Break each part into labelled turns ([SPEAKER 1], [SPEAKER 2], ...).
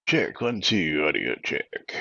[SPEAKER 1] Check, 1, 2, audio check.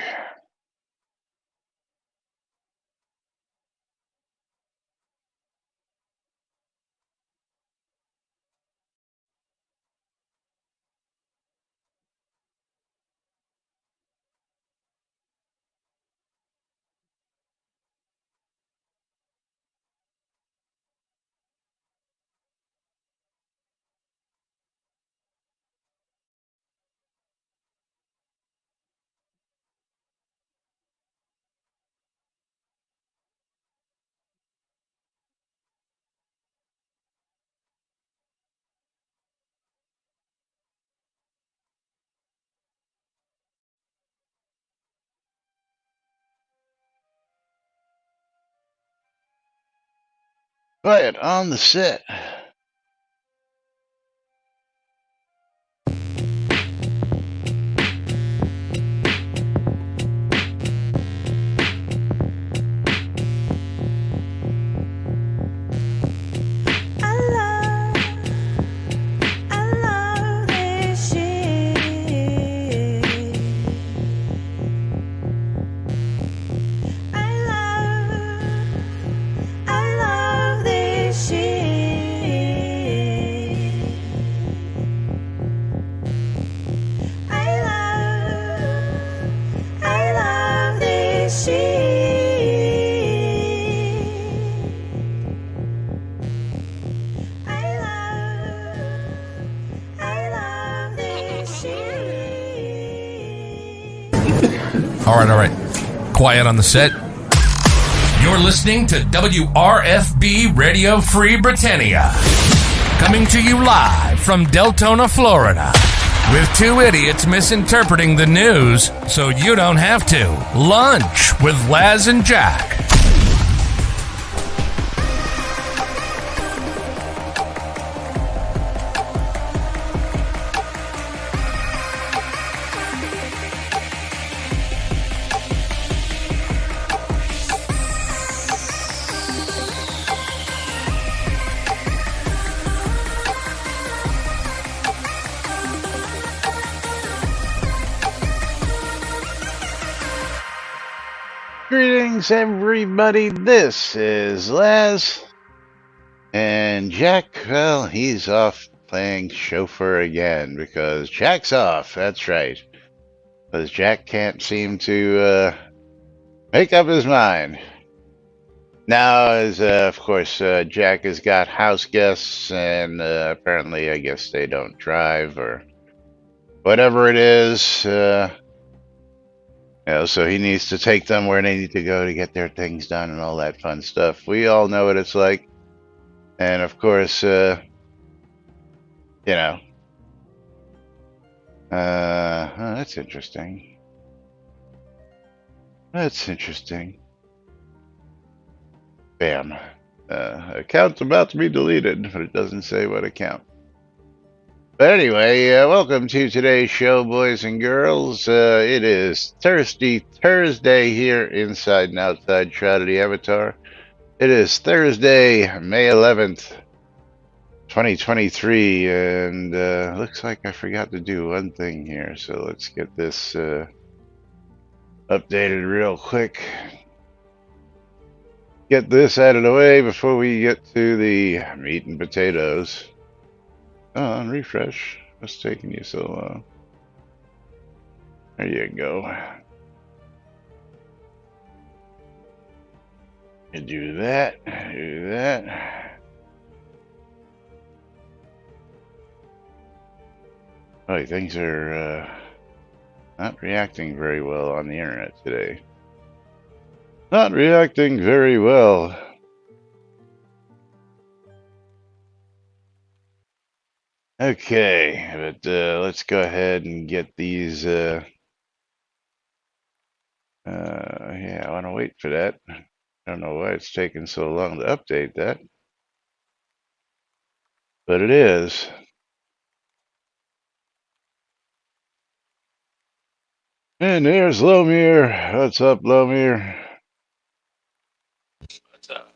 [SPEAKER 1] Quiet on the set.
[SPEAKER 2] All right. Quiet on the set. You're listening to WRFB Radio Free Britannia. Coming to you live from Deltona, Florida. With two idiots misinterpreting the news so you don't have to. Lunch with Laz and Jack.
[SPEAKER 1] Greetings, everybody. This is Laz. And Jack, well, he's off playing chauffeur again because Jack's off. That's right. Because Jack can't seem to make up his mind. Now, as of course, Jack has got house guests, and apparently, I guess they don't drive or whatever it is. So he needs to take them where they need to go to get their things done and all that fun stuff. We all know what it's like. And of course, that's interesting. That's interesting. Bam. Account's about to be deleted, but it doesn't say what account. But anyway, welcome to today's show, boys and girls. It is Thursday here inside and outside Shroud of the Avatar. It is Thursday, May 11th, 2023, and looks like I forgot to do one thing here, so let's get this updated real quick. Get this out of the way before we get to the meat and potatoes. Oh, and refresh. What's taking you so long? There you go. You do that, do that. Oh, things are not reacting very well on the internet today. Not reacting very well. Okay, but let's go ahead and get these. Yeah, I want to wait for that. I don't know why it's taking so long to update that, but it is. And there's Lomir. What's up, Lomir?
[SPEAKER 3] What's up?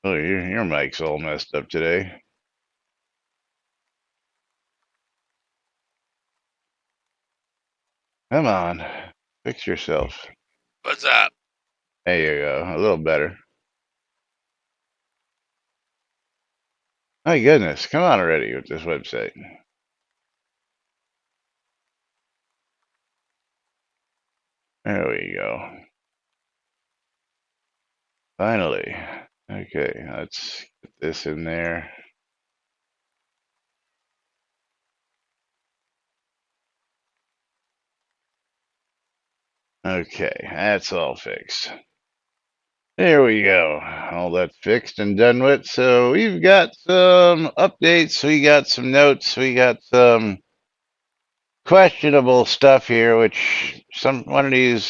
[SPEAKER 1] Oh, your mic's all messed up today. Come on. Fix yourself.
[SPEAKER 2] What's up?
[SPEAKER 1] There you go. A little better. My goodness. Come on already with this website. There we go. Finally. Okay, let's get this in there. Okay, that's all fixed. There we go. All that's fixed and done with. So we've got some updates. We got some notes. We got some questionable stuff here, which some one of these,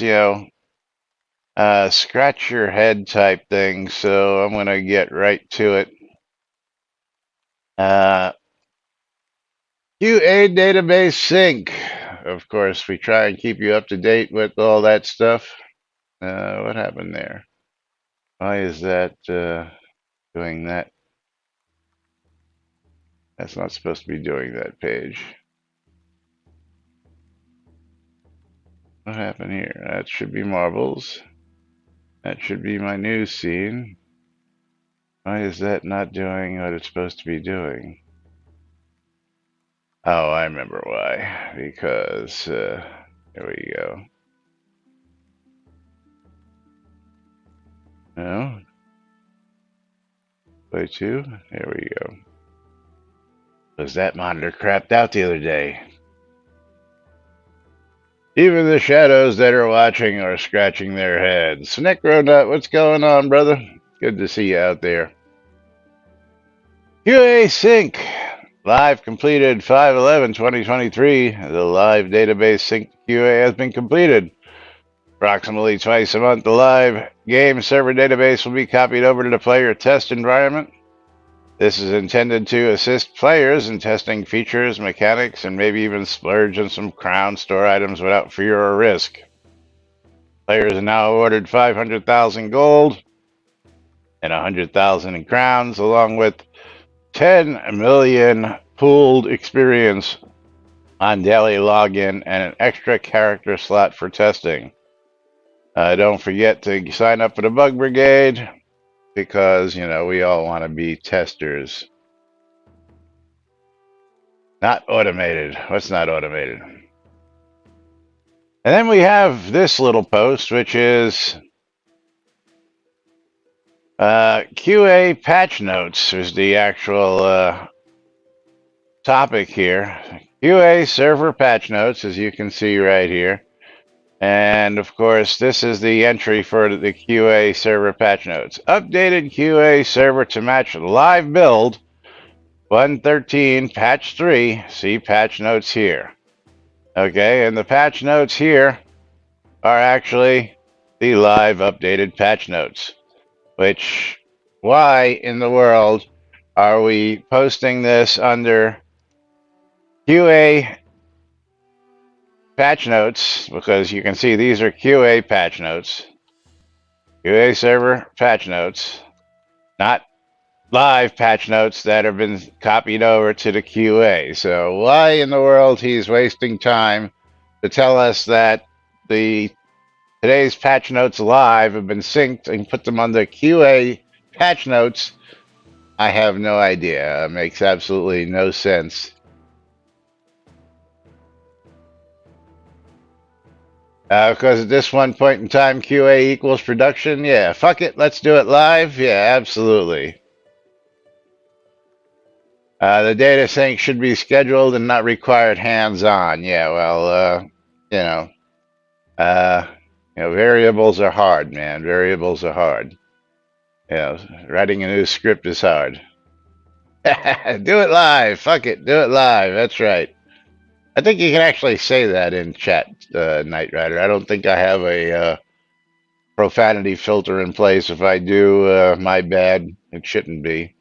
[SPEAKER 1] scratch your head type things. So I'm gonna get right to it. Uh, QA database sync. Of course, we try and keep you up to date with all that stuff. What happened there? Why is that doing that? That's not supposed to be doing that page. What happened here? That should be marbles. That should be my news scene. Why is that not doing what it's supposed to be doing? Oh, I remember why. Because, here we go. No? Play two? There we go. Was that monitor crapped out the other day? Even the shadows that are watching are scratching their heads. Necronut, what's going on, brother? Good to see you out there. QA Sync. Live completed 5/11/2023. The live database sync QA has been completed. Approximately twice a month, the live game server database will be copied over to the player test environment. This is intended to assist players in testing features, mechanics, and maybe even splurge on some crown store items without fear or risk. Players are now awarded 500,000 gold and 100,000 in crowns, along with 10 million pooled experience on daily login and an extra character slot for testing. Don't forget to sign up for the Bug Brigade because, we all want to be testers. Not automated. What's not automated? And then we have this little post, which is QA patch notes is the actual topic here. QA server patch notes, as you can see right here. And of course, this is the entry for the QA server patch notes. Updated QA server to match live build 113 patch 3. See patch notes here. Okay, and the patch notes here are actually the live updated patch notes. Which, why in the world are we posting this under QA patch notes? Because you can see these are QA patch notes. QA server patch notes, not live patch notes that have been copied over to the QA. So why in the world he's wasting time to tell us that the today's patch notes live have been synced and put them under QA patch notes? I have no idea. It makes absolutely no sense. Because at this one point in time, QA equals production. Yeah, fuck it. Let's do it live. Yeah, absolutely. The data sync should be scheduled and not required hands-on. Yeah, well, uh, variables are hard, man. Variables are hard. Writing a new script is hard. Do it live. Fuck it. Do it live. That's right. I think you can actually say that in chat, Knight Rider. I don't think I have a profanity filter in place. If I do, my bad. It shouldn't be.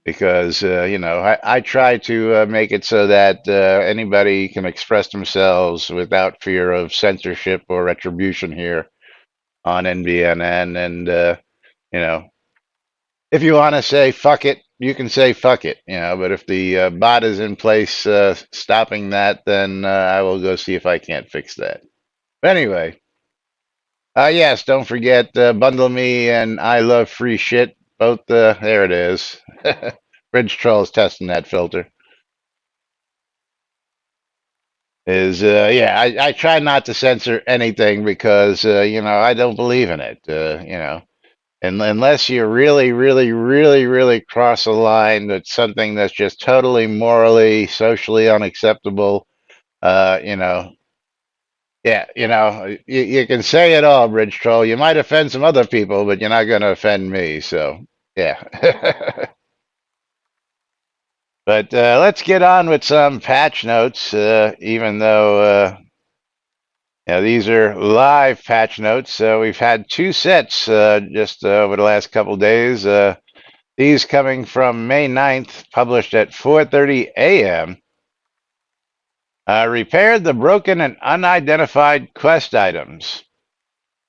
[SPEAKER 1] Because, I try to make it so that anybody can express themselves without fear of censorship or retribution here on NBNN. And, if you want to say fuck it, you can say fuck it, but if the bot is in place stopping that, then I will go see if I can't fix that. But anyway, yes, don't forget Bundle Me and I Love Free Shit. Both, there it is. Bridge Troll's testing that filter. Yeah, I try not to censor anything because, I don't believe in it, And unless you really, really, really, really cross a line that's something that's just totally morally, socially unacceptable, uh, you know, yeah, you can say it all, Bridge Troll. You might offend some other people, but you're not going to offend me. So, yeah. But let's get on with some patch notes, even though, these are live patch notes. We've had two sets just over the last couple days. These coming from May 9th, published at 4:30 a.m. Repaired the broken and unidentified quest items.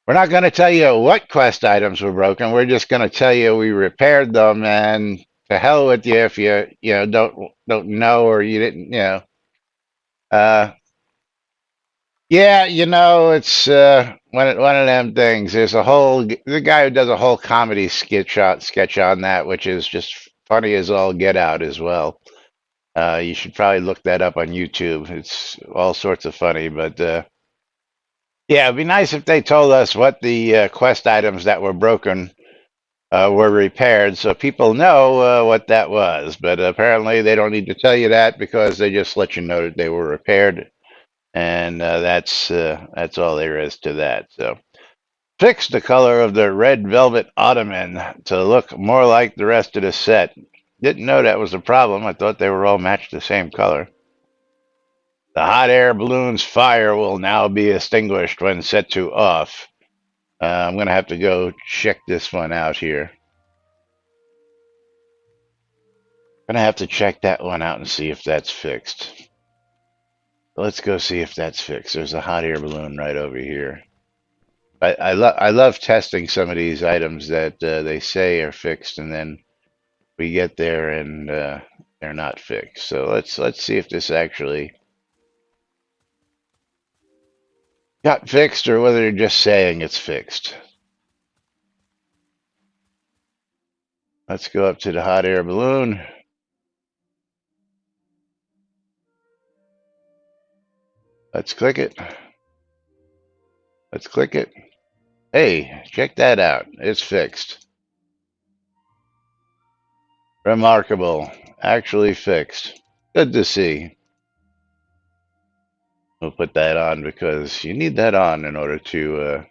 [SPEAKER 1] We're not going to tell you what quest items were broken. We're just going to tell you we repaired them, and to hell with you if you don't know or you didn't. Uh, yeah, it's one of them things. There's the guy who does a whole comedy sketch on that, which is just funny as all get out as well. You should probably look that up on YouTube. It's all sorts of funny, but yeah, it'd be nice if they told us what the quest items that were broken were repaired, so people know what that was. But apparently, they don't need to tell you that because they just let you know that they were repaired, and that's all there is to that. So, fix the color of the red velvet ottoman to look more like the rest of the set. Didn't know that was a problem. I thought they were all matched the same color. The hot air balloon's fire will now be extinguished when set to off. I'm going to have to go check this one out here. I'm going to have to check that one out and see if that's fixed. Let's go see if that's fixed. There's a hot air balloon right over here. I love testing some of these items that they say are fixed, and then we get there and they're not fixed. So let's see if this actually got fixed or whether they're just saying it's fixed. Let's go up to the hot air balloon. Let's click it. Let's click it. Hey, check that out. It's fixed. Remarkable. Actually fixed. Good to see. We'll put that on because you need that on in order to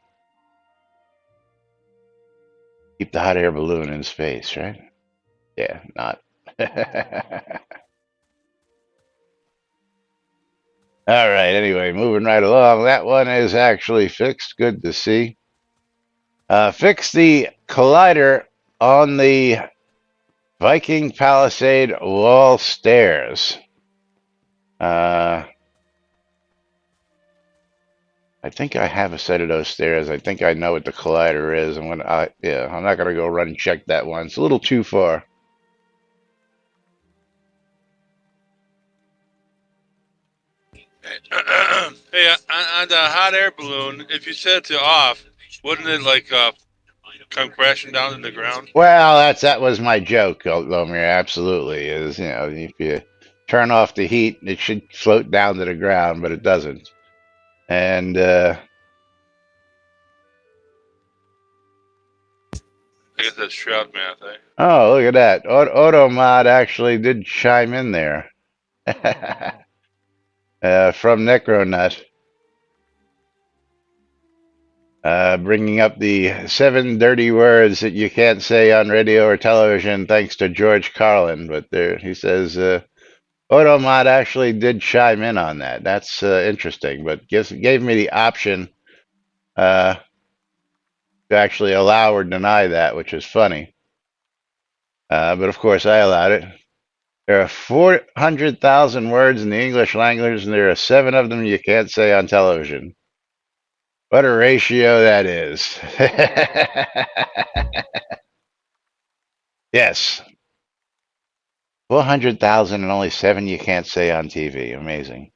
[SPEAKER 1] keep the hot air balloon in space, right? Yeah, not. All right, anyway, moving right along. That one is actually fixed. Good to see. Fix the collider on the Viking Palisade wall stairs. I think I have a set of those stairs. I think I know what the collider is. I'm not gonna go run and check that one. It's a little too far.
[SPEAKER 3] Hey, on the hot air balloon, if you set it to off, wouldn't it like come crashing down to the ground?
[SPEAKER 1] Well, that was my joke, Lomir. Absolutely, is if you turn off the heat, it should float down to the ground, but it doesn't. And
[SPEAKER 3] I guess that's Shroud math, eh?
[SPEAKER 1] oh, look at that! Automod actually did chime in there from Necronut. Bringing up the 7 dirty words that you can't say on radio or television, thanks to George Carlin. But there, he says, Automod actually did chime in on that. That's interesting, but gave me the option uh, to actually allow or deny that, which is funny. But of course, I allowed it. There are 400,000 words in the English language, and there are 7 of them you can't say on television. What a ratio that is. Yes. 400,000 and only 7 you can't say on TV. Amazing.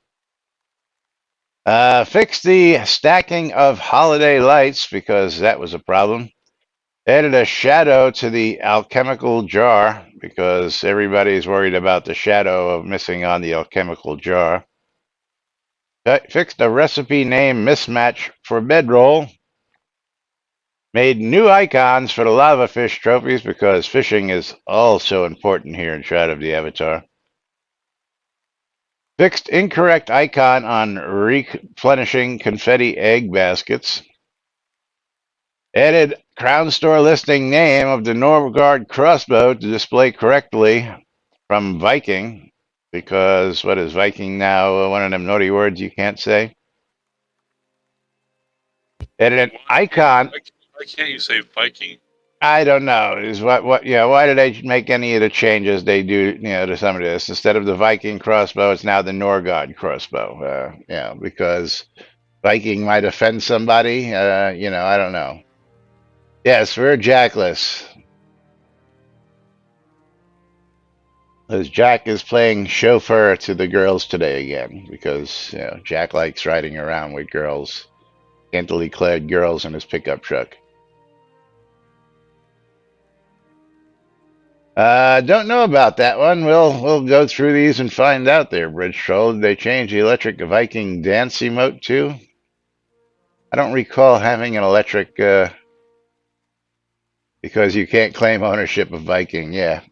[SPEAKER 1] Fix the stacking of holiday lights because that was a problem. Added a shadow to the alchemical jar because everybody's worried about the shadow of missing on the alchemical jar. Fixed a recipe name mismatch for bedroll. Made new icons for the lava fish trophies because fishing is also important here in Shroud of the Avatar. Fixed incorrect icon on replenishing confetti egg baskets. Added crown store listing name of the Norgard crossbow to display correctly from Viking because what is Viking now? One of them naughty words you can't say. Added an icon.
[SPEAKER 3] Why can't you say Viking?
[SPEAKER 1] I don't know. Is what yeah? Why did they make any of the changes they do? To some of this instead of the Viking crossbow, it's now the Norgard crossbow. Because Viking might offend somebody. I don't know. Yes, we're Jackless. As Jack is playing chauffeur to the girls today again, because Jack likes riding around with girls, scantily clad girls in his pickup truck. Don't know about that one. We'll go through these and find out there, Bridge Troll. Did they change the electric Viking dance emote too? I don't recall having an electric because you can't claim ownership of Viking. Yeah.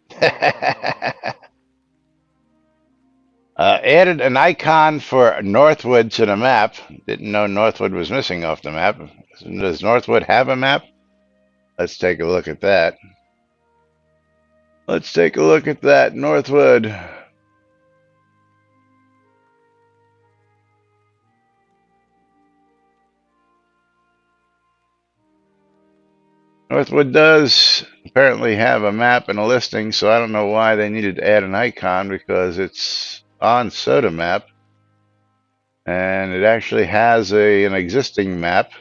[SPEAKER 1] Added an icon for Northwood to the map. Didn't know Northwood was missing off the map. Does Northwood have a map? Let's take a look at that. Let's take a look at that. Northwood. Northwood does apparently have a map and a listing, so I don't know why they needed to add an icon because it's on Soda Map. And it actually has an existing map.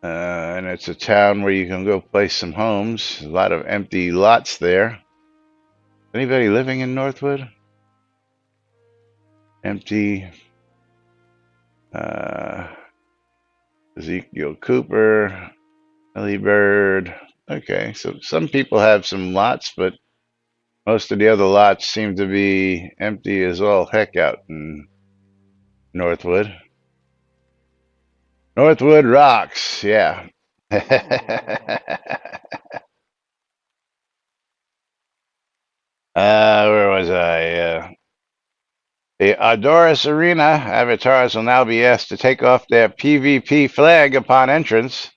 [SPEAKER 1] And it's a town where you can go place some homes. A lot of empty lots there. Anybody living in Northwood? Empty. Ezekiel Cooper, Ellie Bird. Okay, so some people have some lots, but most of the other lots seem to be empty as all heck out in Northwood. Northwood rocks, yeah. Where was I? The Adoris Arena avatars will now be asked to take off their PvP flag upon entrance.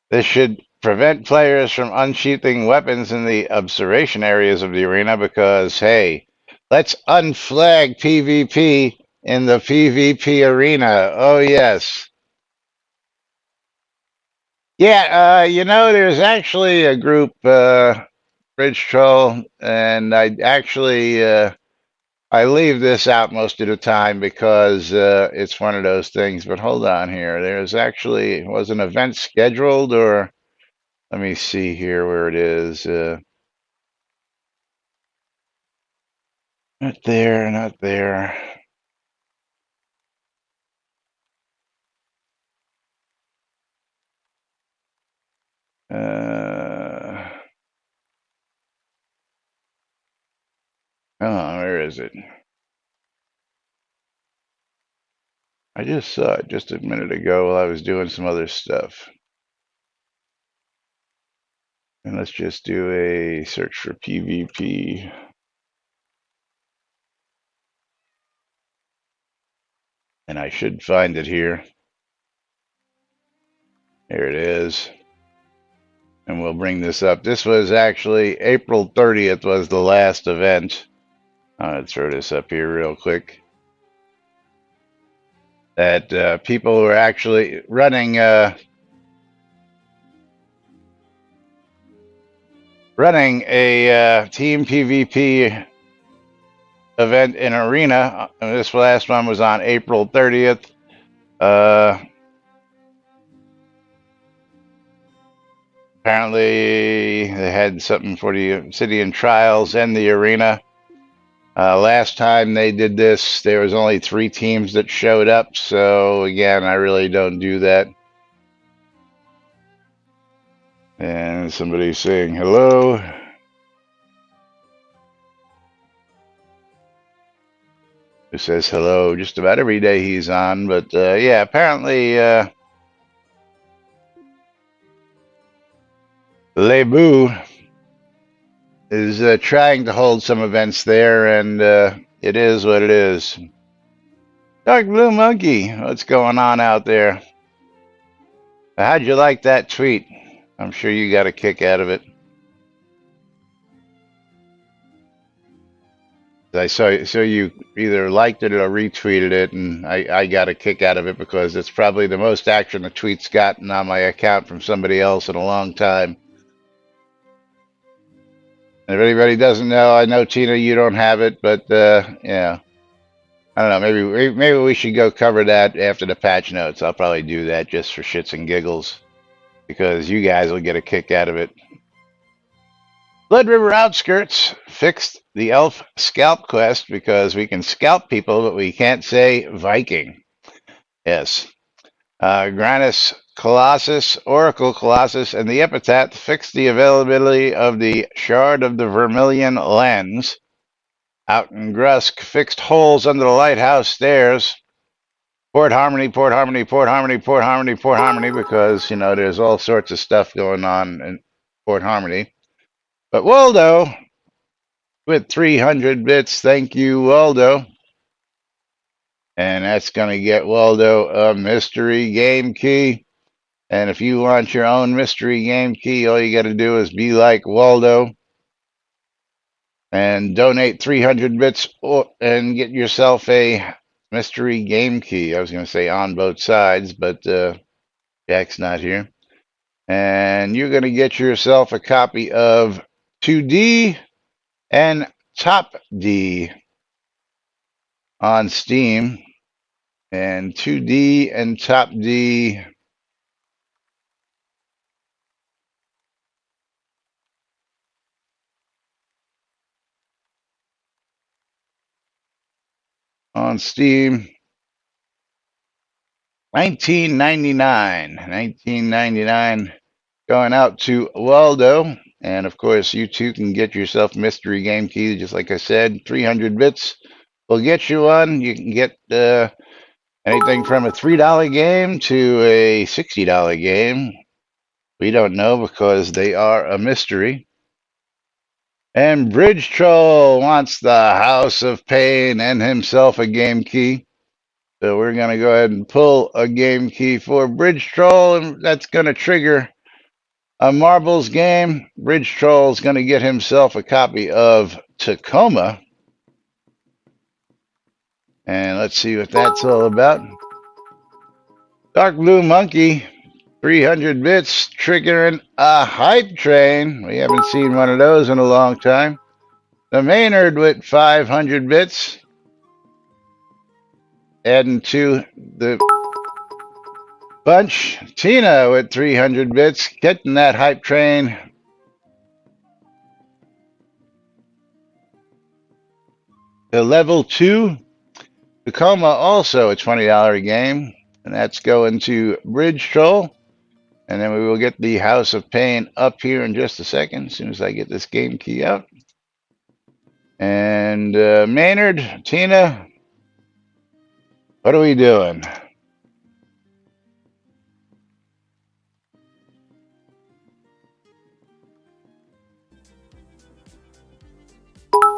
[SPEAKER 1] This should prevent players from unsheathing weapons in the observation areas of the arena because, hey, let's unflag PvP in the PvP arena. Oh, yes. Yeah, there's actually a group, Bridge Troll, and I leave this out most of the time because it's one of those things. But hold on here. Was an event scheduled, or let me see here where it is. Not there, not there. Oh, where is it? I just saw it just a minute ago while I was doing some other stuff. And let's just do a search for PvP. And I should find it here. There it is. And we'll bring this up. This was actually April 30th was the last event. I'm going to throw this up here real quick. That people were actually running a team PvP event in arena. This last one was on April 30th. Apparently, they had something for the Obsidian Trials and the arena. Last time they did this, there was only 3 teams that showed up. So again, I really don't do that. And somebody's saying hello. Who says hello just about every day he's on. But yeah, apparently Lebu is trying to hold some events there, and it is what it is. Dark Blue Monkey, what's going on out there? How'd you like that tweet? I'm sure you got a kick out of it. I saw so you either liked it or retweeted it, and I got a kick out of it because it's probably the most action the tweet's gotten on my account from somebody else in a long time. And if anybody doesn't know, I know Tina, you don't have it, but yeah, I don't know. Maybe we should go cover that after the patch notes. I'll probably do that just for shits and giggles because you guys will get a kick out of it. Blood River Outskirts fixed the elf scalp quest because we can scalp people, but we can't say Viking. Yes. Granus Colossus, Oracle Colossus, and the Epitaph fixed the availability of the Shard of the Vermilion Lens. Out in Grusk fixed holes under the lighthouse stairs. Port Harmony, Port Harmony, Port Harmony, Port Harmony, Port Harmony, because, you know, there's all sorts of stuff going on in Port Harmony. But Waldo, with 300 bits, thank you, Waldo. And that's going to get Waldo a mystery game key. And if you want your own mystery game key, all you got to do is be like Waldo and donate 300 bits and get yourself a mystery game key. I was going to say on both sides, but Jack's not here. And you're going to get yourself a copy of 2D and Top D on Steam. And 2D and Top D on Steam. 1999 going out to Waldo. And of course, you too can get yourself a mystery game key. Just like I said, 300 bits will get you one. You can get anything from a $3 game to a $60 game. We don't know because they are a mystery. And Bridge Troll wants the House of Pain and himself a game key. So we're going to go ahead and pull a game key for Bridge Troll, and that's going to trigger a marbles game. Bridge Troll is going to get himself a copy of Tacoma. And let's see what that's all about. Dark Blue Monkey, 300 bits, triggering a hype train. We haven't seen one of those in a long time. The Maynard with 500 bits, adding to the bunch. Tina with 300 bits, getting that hype train. The level 2, Tacoma, also a $20 game. And that's going to Bridge Troll. And then we will get the House of Pain up here in just a second, as soon as I get this game key out. And Maynard, Tina, what are we doing?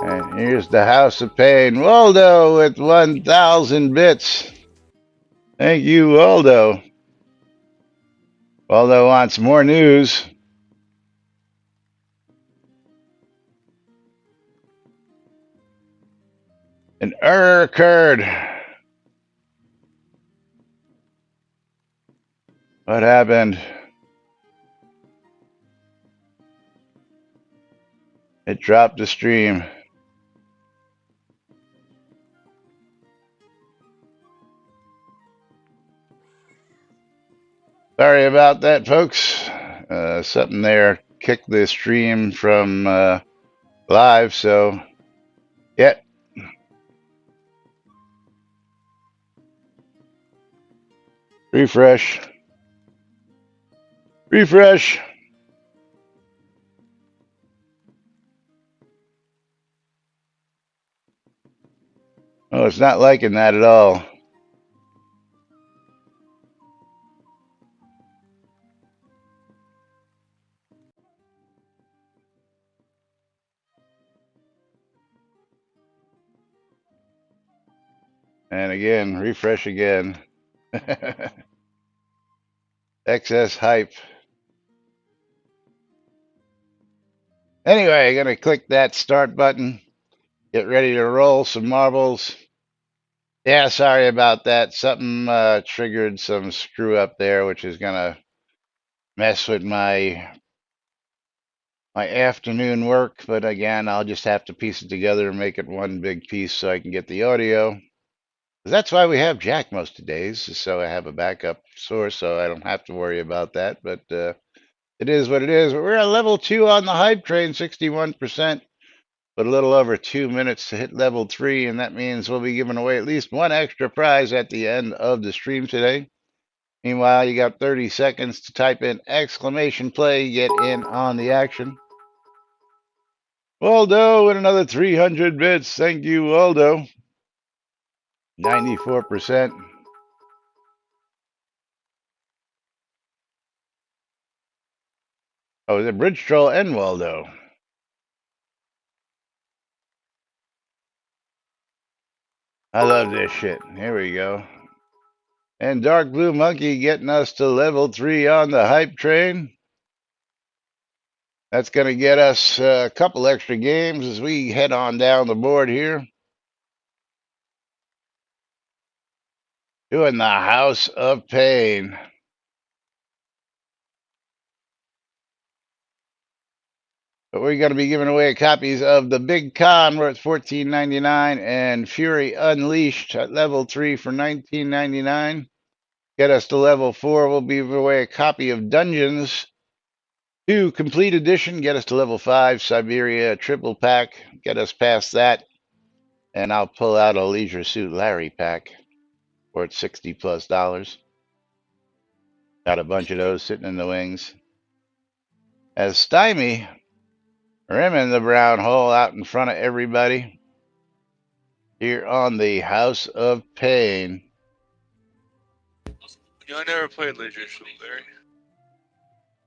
[SPEAKER 1] And here's the House of Pain. Waldo with 1,000 bits. Thank you, Waldo. Waldo wants more news. An error occurred. What happened? It dropped the stream. Sorry about that, folks. Something there kicked the stream from live, so yeah. Refresh. Refresh. Oh, it's not liking that at all. And again, refresh again. Excess hype. Anyway, gonna click that start button. Get ready to roll some marbles. Yeah, sorry about that. Something triggered some screw up there, which is gonna mess with my afternoon work. But again, I'll just have to piece it together and make it one big piece so I can get the audio. That's why we have Jack most of the days, so I have a backup source, so I don't have to worry about that. But it is what it is. We're at level 2 on the hype train, 61%, but a little over 2 minutes to hit level 3, and that means we'll be giving away at least one extra prize at the end of the stream today. Meanwhile, you got 30 seconds to type in exclamation play, get in on the action. Waldo with another 300 bits. Thank you, Waldo. 94%. Oh, the Bridge Troll and Waldo. I love this shit. Here we go. And Dark Blue Monkey getting us to level 3 on the hype train. That's going to get us a couple extra games as we head on down the board here. Doing the House of Pain. But we're going to be giving away copies of The Big Con worth $14.99 and Fury Unleashed at level 3 for $19.99. Get us to level 4. We'll be giving away a copy of Dungeons 2 Complete Edition. Get us to level 5. Siberia Triple Pack. Get us past that. And I'll pull out a Leisure Suit Larry pack worth $60+ dollars. Got a bunch of those sitting in the wings. As Stymie rimming the brown hole out in front of everybody here on the House of Pain.
[SPEAKER 3] You know, I never played Leisure Suit Larry.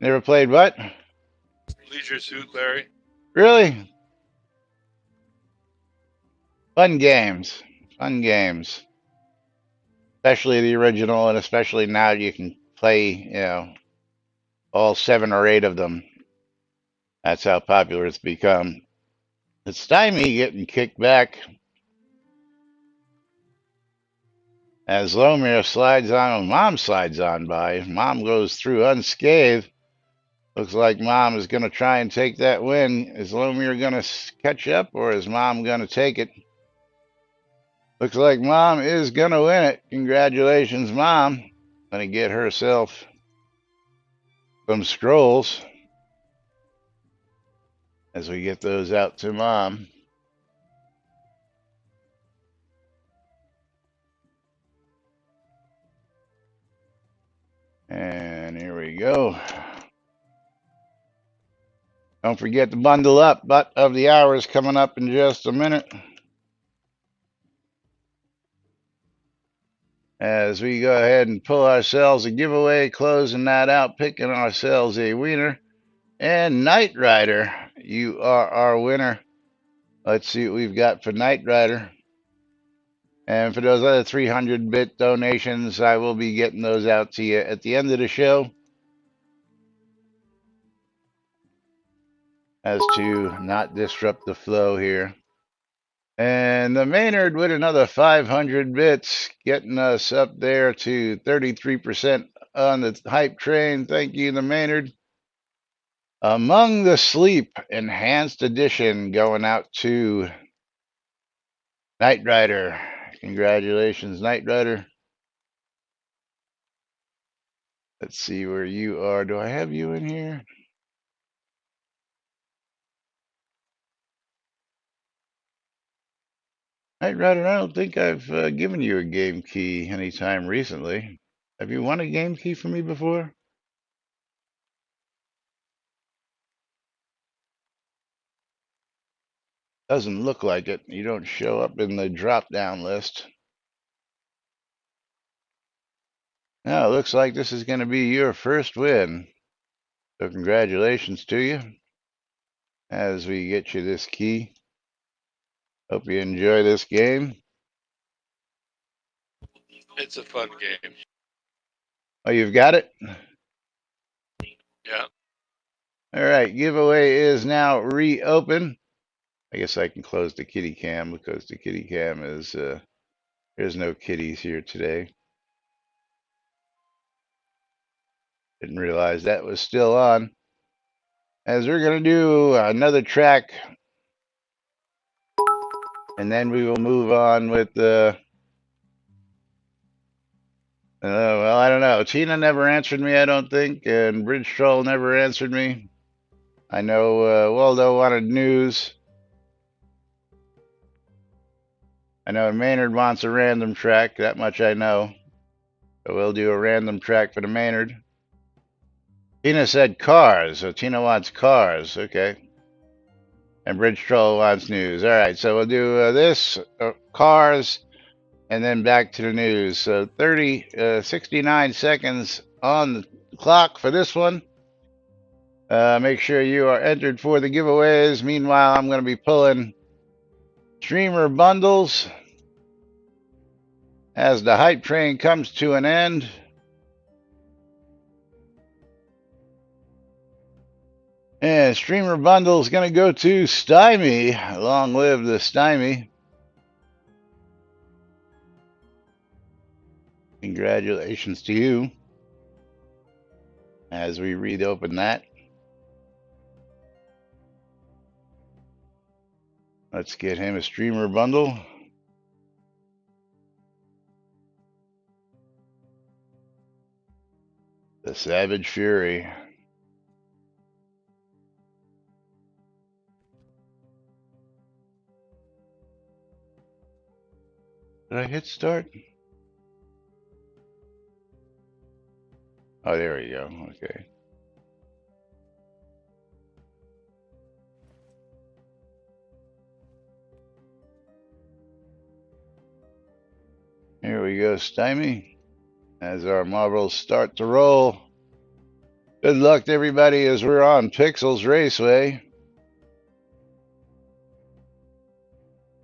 [SPEAKER 1] Never played what?
[SPEAKER 3] Leisure Suit Larry.
[SPEAKER 1] Really? Fun games. Fun games. Especially the original, and especially now you can play, all 7 or 8 of them. That's how popular it's become. It's Stymie getting kicked back as Lomir slides on. Mom slides on by. Mom goes through unscathed. Looks like Mom is going to try and take that win. Is Lomir going to catch up, or is Mom going to take it? Looks like Mom is going to win it. Congratulations, Mom. Going to get herself some scrolls as we get those out to Mom. And here we go. Don't forget to bundle up. Butt of the hour is coming up in just a minute. As we go ahead and pull ourselves a giveaway, closing that out, picking ourselves a winner. And Knight Rider, you are our winner. Let's see what we've got for Knight Rider. And for those other 300-bit donations, I will be getting those out to you at the end of the show as to not disrupt the flow here. And the Maynard with another 500 bits, getting us up there to 33% on the hype train. Thank you, the Maynard. Among the Sleep Enhanced Edition going out to Knight Rider. Congratulations, Knight Rider. Let's see where you are. Do I have you in here? Night Rider, I don't think I've given you a game key anytime recently. Have you won a game key from me before? Doesn't look like it. You don't show up in the drop down list. Now, it looks like this is going to be your first win. So, congratulations to you as we get you this key. Hope you enjoy this game.
[SPEAKER 3] It's a fun game.
[SPEAKER 1] Oh, you've got it?
[SPEAKER 3] Yeah.
[SPEAKER 1] All right, giveaway is now reopened. I guess I can close the kitty cam because the kitty cam is, there's no kitties here today. Didn't realize that was still on. As we're going to do another track, and then we will move on with the. Well, I don't know. Tina never answered me, I don't think, and Bridge Troll never answered me. I know Waldo wanted news. I know Maynard wants a random track. That much I know. So we'll do a random track for the Maynard. Tina said cars, so Tina wants cars. Okay. And Bridge Troll wants news. All right, so we'll do this, cars, and then back to the news. So 69 seconds on the clock for this one. Make sure you are entered for the giveaways. Meanwhile, I'm going to be pulling streamer bundles as the hype train comes to an end. And streamer bundle is going to go to Stymie. Long live the Stymie. Congratulations to you as we reopen that. Let's get him a streamer bundle. The Savage Fury. Did I hit start? Oh, there we go. Okay. Here we go, Stymie. As our marbles start to roll. Good luck to everybody as we're on Pixels Raceway,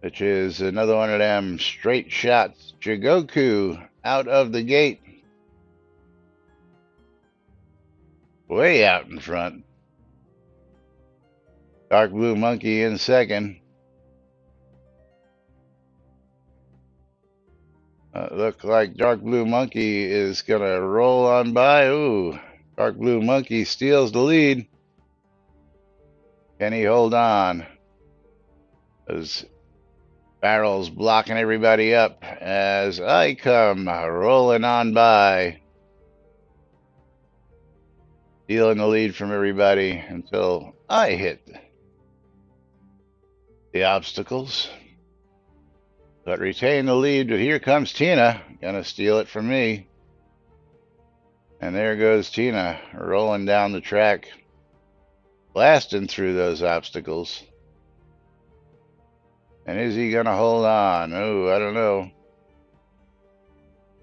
[SPEAKER 1] which is another one of them straight shots. Jigoku out of the gate. Way out in front. Dark Blue Monkey in second. Look like Dark Blue Monkey is going to roll on by. Ooh, Dark Blue Monkey steals the lead. Can he hold on? Those barrels blocking everybody up as I come rolling on by. Stealing the lead from everybody until I hit the obstacles. But retain the lead. But here comes Tina. Gonna steal it from me. And there goes Tina rolling down the track, blasting through those obstacles. And is he gonna hold on? Oh, I don't know.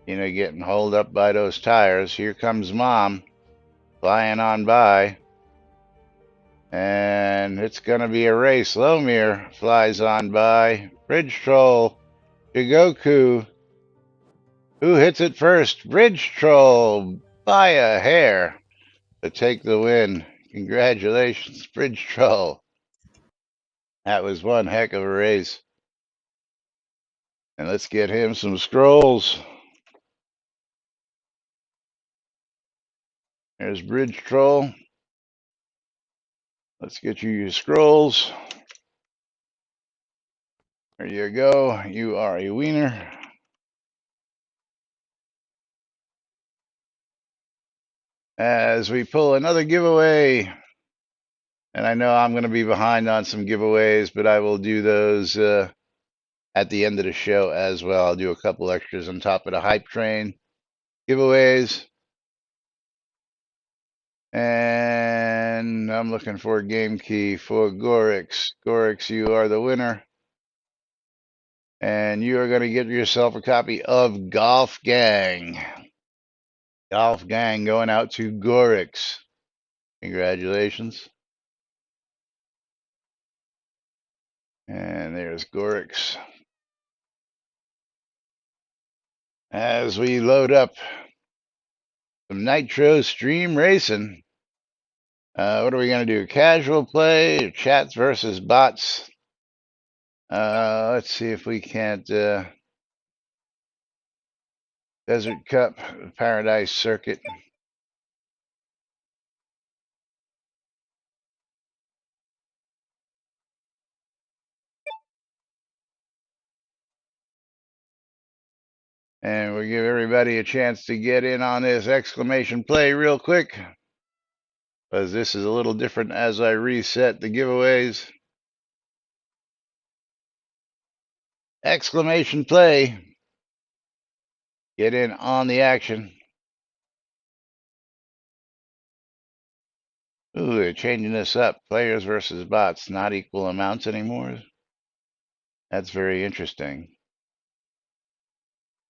[SPEAKER 1] Tina getting hauled up by those tires. Here comes Mom flying on by. And it's gonna be a race. Lomir flies on by. Bridge Troll. Jigoku. Who hits it first? Bridge Troll by a hair to take the win. Congratulations, Bridge Troll. That was one heck of a race. And let's get him some scrolls. There's Bridge Troll. Let's get you your scrolls. There you go. You are a wiener. as we pull another giveaway. And I know I'm going to be behind on some giveaways, but I will do those at the end of the show as well. I'll do a couple extras on top of the hype train giveaways. And I'm looking for a game key for Gorix. Gorix, you are the winner. And you are going to get yourself a copy of Golf Gang. Golf Gang going out to Gorix. Congratulations. And there's Gorix. As we load up some Nitro Stream Racing. What are we going to do? Casual play, or chats versus bots? Let's see if we can't. Desert Cup, Paradise Circuit. And we'll give everybody a chance to get in on this exclamation play real quick, because this is a little different as I reset the giveaways. Exclamation play. Get in on the action. Ooh, they're changing this up. Players versus bots, not equal amounts anymore. That's very interesting.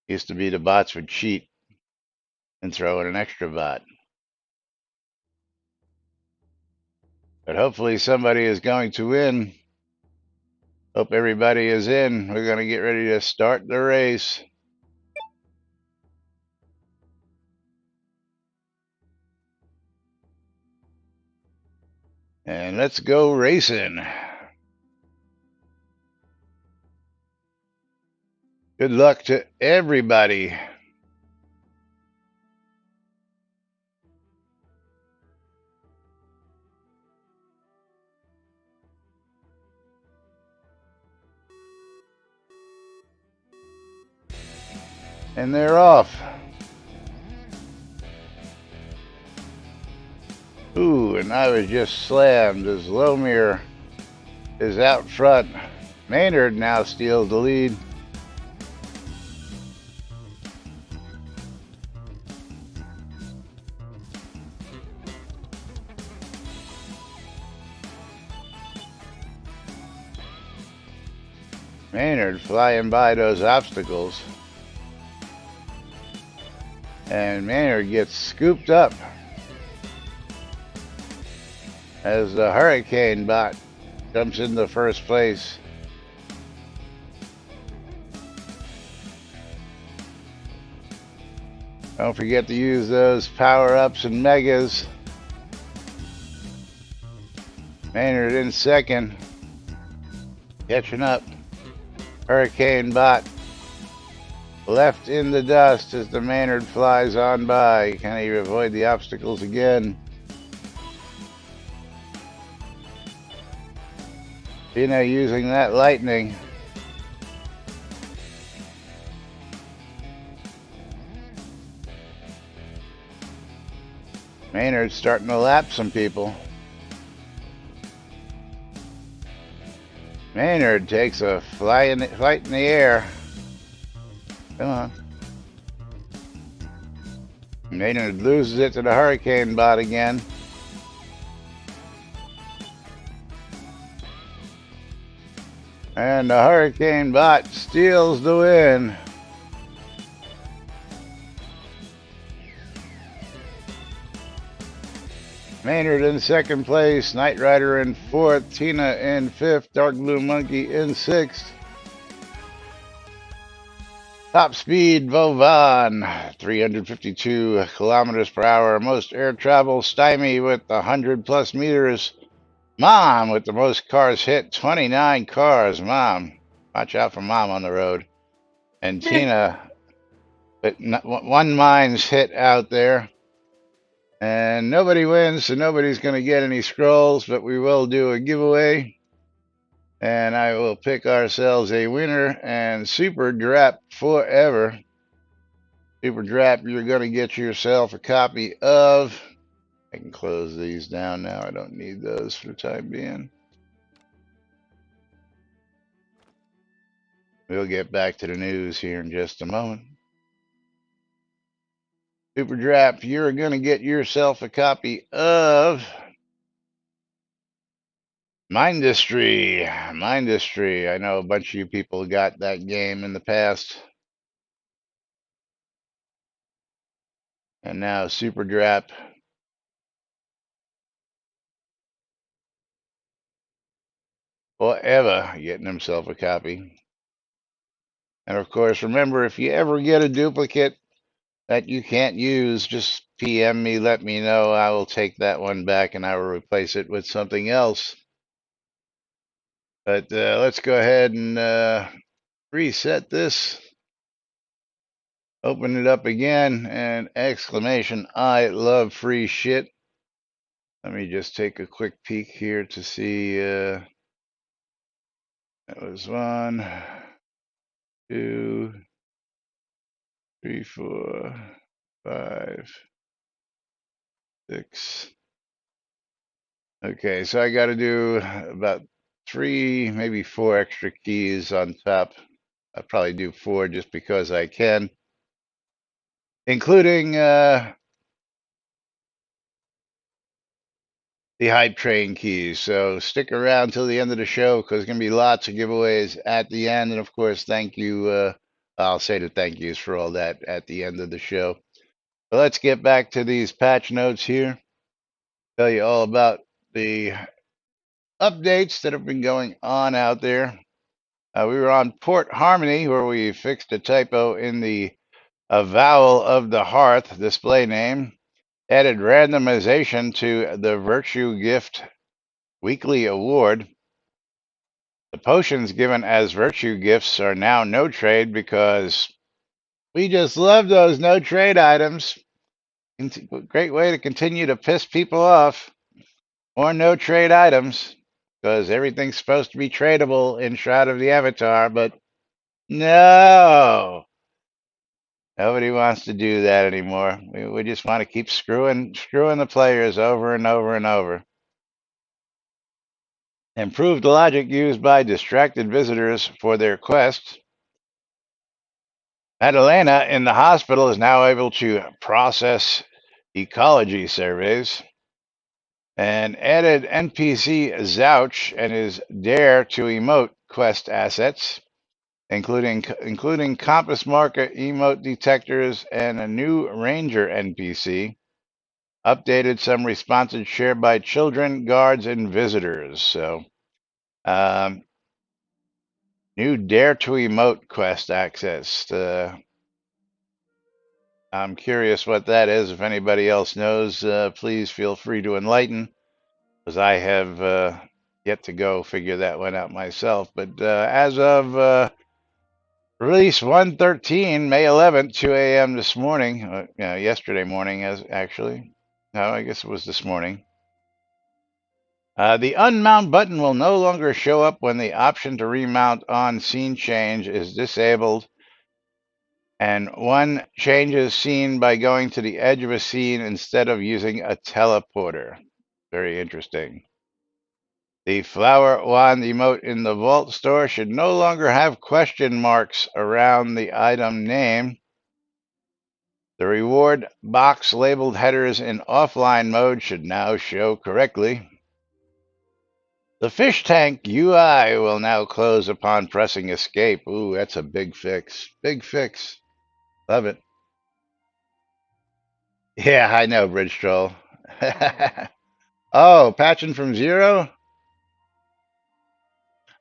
[SPEAKER 1] Used to be the bots would cheat and throw in an extra bot. But hopefully somebody is going to win. Hope everybody is in. We're going to get ready to start the race. And let's go racing. Good luck to everybody. And they're off. Ooh, and I was just slammed as Lomir is out front. Maynard now steals the lead. Maynard flying by those obstacles. And Maynard gets scooped up as the Hurricane bot jumps into first place. Don't forget to use those power-ups and megas. Maynard in second. Catching up. Hurricane bot left in the dust as the Maynard flies on by. Can he avoid the obstacles again? Tina using that lightning. Maynard's starting to lap some people. Maynard takes a flight in the air. Come on. Maynard loses it to the Hurricane bot again. And the Hurricane bot steals the win. Maynard in second place, Knight Rider in fourth, Tina in fifth, Dark Blue Monkey in sixth. Top speed, Vovan, 352 kilometers per hour. Most air travel, Stymie with 100 plus meters. Mom with the most cars hit, 29 cars. Mom, watch out for Mom on the road. And Tina, with one mine's hit out there. And nobody wins, so nobody's going to get any scrolls, but we will do a giveaway. And I will pick ourselves a winner. And Super Drap forever. Super Drap, you're going to get yourself a copy of I can close these down now. I don't need those for the time being. We'll get back to the news here in just a moment. Super Drap, you're going to get yourself a copy of Mindustry. Mindustry. I know a bunch of you people got that game in the past. And now Super Drap forever getting himself a copy. And of course, remember, if you ever get a duplicate that you can't use, just PM me, let me know. I will take that one back and I will replace it with something else. But let's go ahead and reset this. Open it up again and exclamation, I love free shit. Let me just take a quick peek here to see. That was 1, 2, 3, 4, 5, 6. Okay, so I got to do about 3, maybe 4 extra keys on top. I'll probably do 4 just because I can, including the hype train keys. So stick around till the end of the show because there's going to be lots of giveaways at the end. And of course, thank you. I'll say the thank yous for all that at the end of the show. But let's get back to these patch notes here. Tell you all about the updates that have been going on out there. We were on Port Harmony where we fixed a typo in the avowal of the hearth display name, added randomization to the Virtue Gift Weekly Award. The potions given as virtue gifts are now no trade because we just love those no trade items. Great way to continue to piss people off. More no trade items because everything's supposed to be tradable in Shroud of the Avatar, but no. Nobody wants to do that anymore. We just want to keep screwing the players over and over and over. Improved logic used by distracted visitors for their quests. Atalanta in the hospital is now able to process ecology surveys and added NPC Zouch and his Dare to Emote quest assets, including compass marker emote detectors and a new ranger NPC. Updated some responses shared by children, guards, and visitors. So, new Dare to Emote quest access. I'm curious what that is. If anybody else knows, please feel free to enlighten, because I have yet to go figure that one out myself. But as of release 113, May 11th, 2 a.m. this morning, yesterday morning, as actually, no, I guess it was this morning. The unmount button will no longer show up when the option to remount on scene change is disabled, and one changes scene by going to the edge of a scene instead of using a teleporter. Very interesting. The flower wand emote in the vault store should no longer have question marks around the item name. The reward box labeled headers in offline mode should now show correctly. The fish tank UI will now close upon pressing escape. Ooh, that's a big fix. Big fix. Love it. Yeah, I know, Bridge Troll. Oh, patching from 0?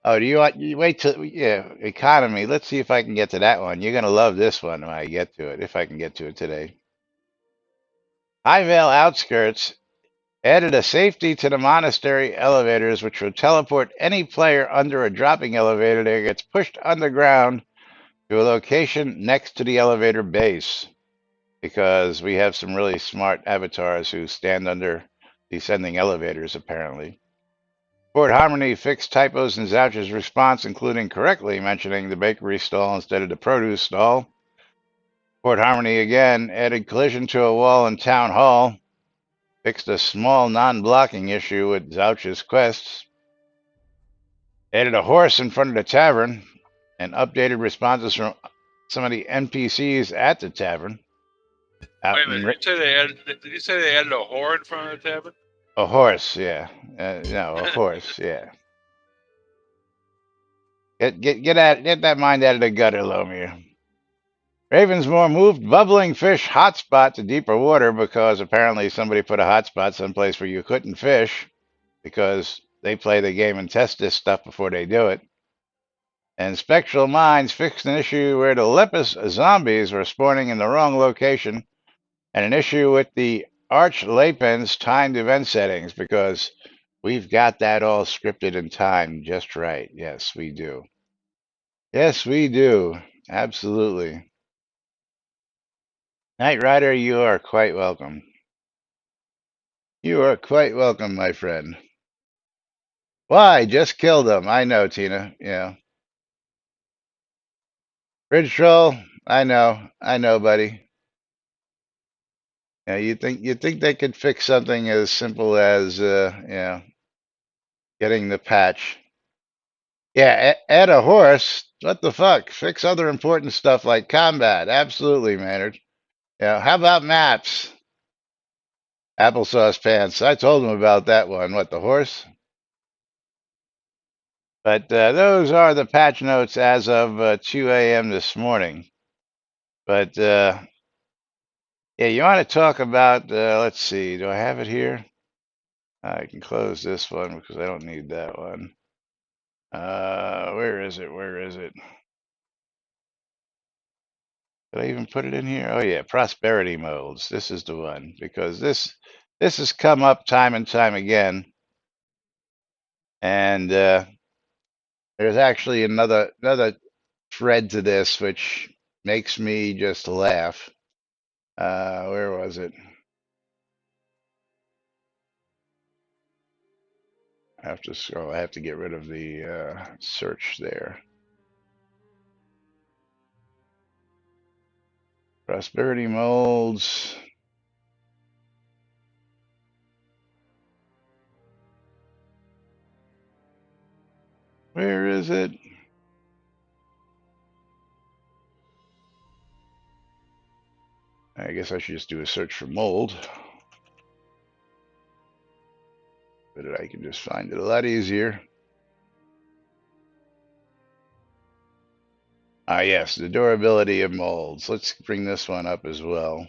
[SPEAKER 1] Oh, do you want you wait till yeah, economy. Let's see if I can get to that one. You're gonna love this one when I get to it, if I can get to it today. Highvale Outskirts added a safety to the monastery elevators, which will teleport any player under a dropping elevator that gets pushed underground to a location next to the elevator base. Because we have some really smart avatars who stand under descending elevators, apparently. Port Harmony fixed typos in Zouch's response, including correctly mentioning the bakery stall instead of the produce stall. Port Harmony again added collision to a wall in Town Hall. fixed a small non-blocking issue with Zouch's quests, added a horse in front of the tavern, and updated responses from some of the NPCs at the tavern.
[SPEAKER 3] Wait a minute. Did you say they added a whore in front of the tavern?
[SPEAKER 1] A horse, yeah. No, a horse, yeah. Get that mind out of the gutter, Lomir. Ravensmore moved bubbling fish hotspot to deeper water because apparently somebody put a hotspot someplace where you couldn't fish because they play the game and test this stuff before they do it. And Spectral Minds fixed an issue where the Lepus zombies were spawning in the wrong location, and an issue with the Arch Lapens timed event settings because we've got that all scripted and timed just right. Yes, we do. Yes, we do. Absolutely. Knight Rider, you are quite welcome. You are quite welcome, my friend. Why? Just killed them. I know, Tina. Yeah. Bridge Troll, I know. I know, buddy. Yeah, you think they could fix something as simple as getting the patch. Yeah, add a horse. What the fuck? Fix other important stuff like combat. Absolutely, Maynard. Yeah, how about maps? Applesauce pants. I told him about that one. What, the horse? But those are the patch notes as of 2 a.m. this morning. But yeah, you want to talk about, let's see, do I have it here? I can close this one because I don't need that one. Where is it? Where is it? Did I even put it in here? Oh yeah, prosperity modes. This is the one because this has come up time and time again, and there's actually another thread to this which makes me just laugh. Where was it? I have to scroll. I have to get rid of the search there. Prosperity molds. Where is it? I guess I should just do a search for mold. But I can just find it a lot easier. Ah, yes, the durability of molds. Let's bring this one up as well.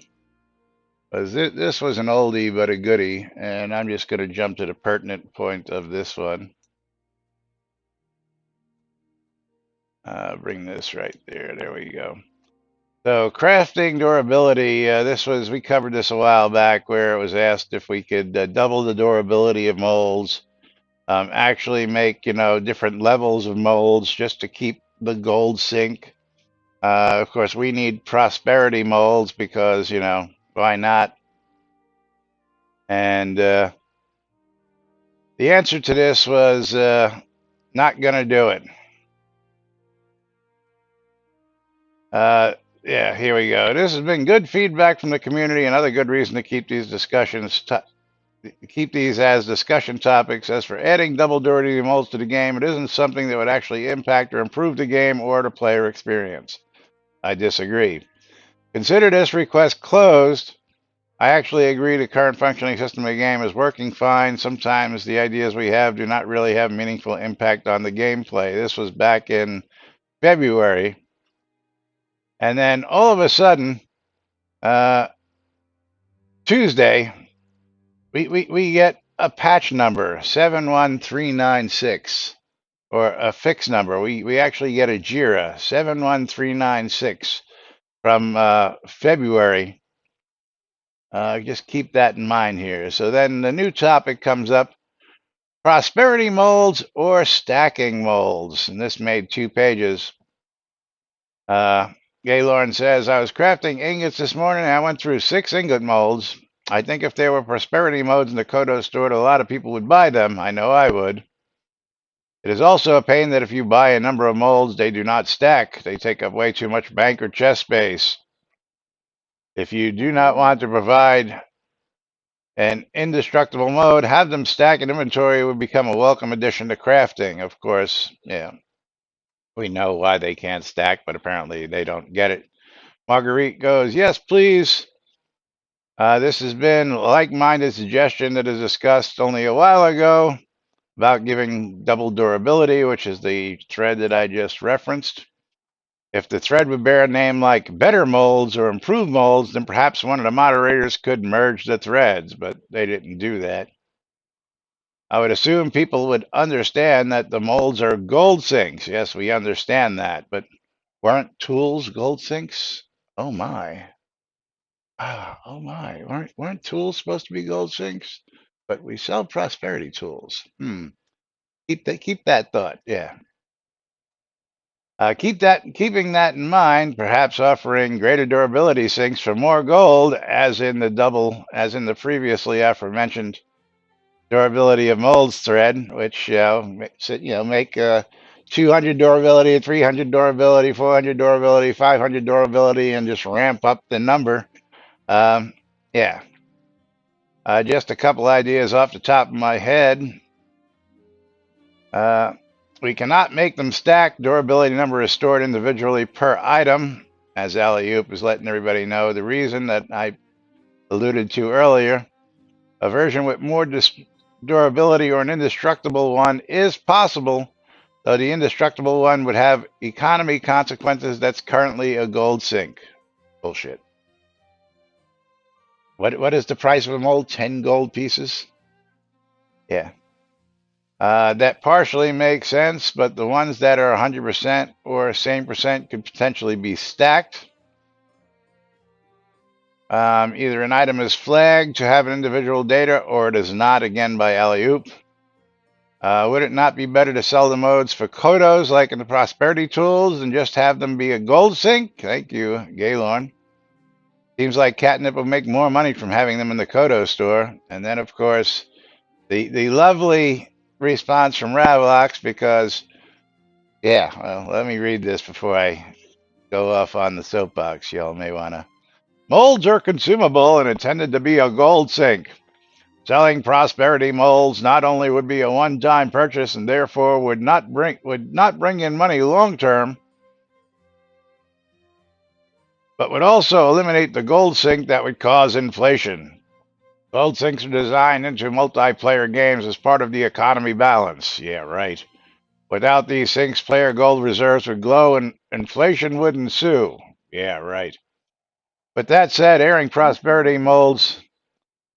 [SPEAKER 1] This was an oldie but a goodie, and I'm just going to jump to the pertinent point of this one. Bring this right there. There we go. So crafting durability, we covered this a while back where it was asked if we could double the durability of molds, actually make, different levels of molds just to keep the gold sink. Of course, we need prosperity molds because, why not? And the answer to this was not going to do it. Yeah, here we go. This has been good feedback from the community. Another good reason to keep these as discussion topics. As for adding double durability molds to the game, it isn't something that would actually impact or improve the game or the player experience. I disagree. Consider this request closed. I actually agree the current functioning system of the game is working fine. Sometimes the ideas we have do not really have meaningful impact on the gameplay. This was back in February. And then all of a sudden, Tuesday, we get a patch number, 71396, or a fix number. We actually get a JIRA, 71396 from February. Just keep that in mind here. So then the new topic comes up, prosperity molds or stacking molds. And this made 2 pages. Gaylorn says, I was crafting ingots this morning and I went through 6 ingot molds. I think if there were prosperity modes in the Kodo store, a lot of people would buy them. I know I would. It is also a pain that if you buy a number of molds, they do not stack. They take up way too much bank or chest space. If you do not want to provide an indestructible mode, have them stack in inventory would become a welcome addition to crafting. Of course, yeah, we know why they can't stack, but apparently they don't get it. Marguerite goes, yes, please. This has been a like-minded suggestion that is discussed only a while ago about giving double durability, which is the thread that I just referenced. If the thread would bear a name like Better Molds or Improved Molds, then perhaps one of the moderators could merge the threads, but they didn't do that. I would assume people would understand that the molds are gold sinks. Yes, we understand that, but weren't tools gold sinks? Oh my. Oh my. Weren't tools supposed to be gold sinks? But we sell prosperity tools. Keep that thought. Yeah. Keeping that in mind, perhaps offering greater durability sinks for more gold, as in the previously aforementioned durability of molds thread, which make 200 durability, 300 durability, 400 durability, 500 durability, and just ramp up the number. Um, yeah, just a couple ideas off the top of my head. Uh, we cannot make them stack. Durability number is stored individually per item, as Alley Oop is letting everybody know. The reason that I alluded to earlier, a version with more durability or an indestructible one is possible, though the indestructible one would have economy consequences that's currently a gold sink. Bullshit. What is the price of a mold? 10 gold pieces? Yeah. That partially makes sense, but the ones that are 100% or same percent could potentially be stacked. Either an item is flagged to have an individual data or it is not, again by Alley-Oop. Would it not be better to sell the modes for Kodos like in the Prosperity Tools and just have them be a gold sink? Thank you, Gaylorn. Seems like Catnip will make more money from having them in the Kodo store. And then, of course, the lovely response from Ravlox because, yeah, well, let me read this before I go off on the soapbox. Y'all may want to. Molds are consumable and intended to be a gold sink. Selling prosperity molds not only would be a one-time purchase and therefore would not bring in money long term, but would also eliminate the gold sink that would cause inflation. Gold sinks are designed into multiplayer games as part of the economy balance. Yeah, right. Without these sinks, player gold reserves would glow and inflation would ensue. Yeah, right. But that said, airing prosperity molds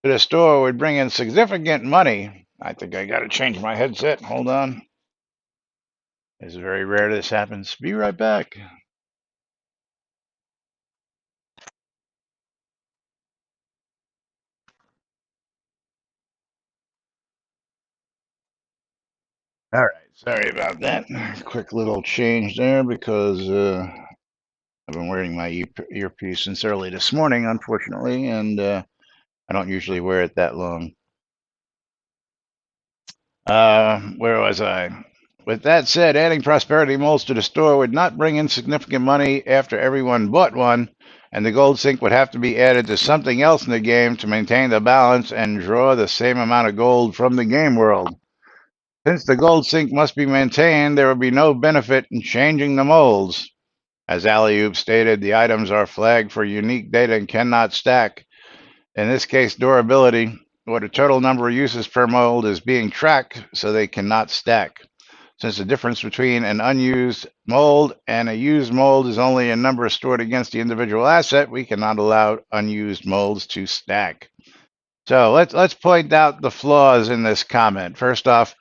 [SPEAKER 1] to the store would bring in significant money. I think I got to change my headset. Hold on. It's very rare this happens. Be right back. All right. Sorry about that. Quick little change there because I've been wearing my earpiece since early this morning, unfortunately, and I don't usually wear it that long. Where was I? With that said, adding prosperity molds to the store would not bring in significant money after everyone bought one, and the gold sink would have to be added to something else in the game to maintain the balance and draw the same amount of gold from the game world. Since the gold sink must be maintained, there would be no benefit in changing the molds. As Alley-Oop stated, the items are flagged for unique data and cannot stack. In this case, durability, or the total number of uses per mold, is being tracked, so they cannot stack. Since the difference between an unused mold and a used mold is only a number stored against the individual asset, we cannot allow unused molds to stack. So let's point out the flaws in this comment. First off,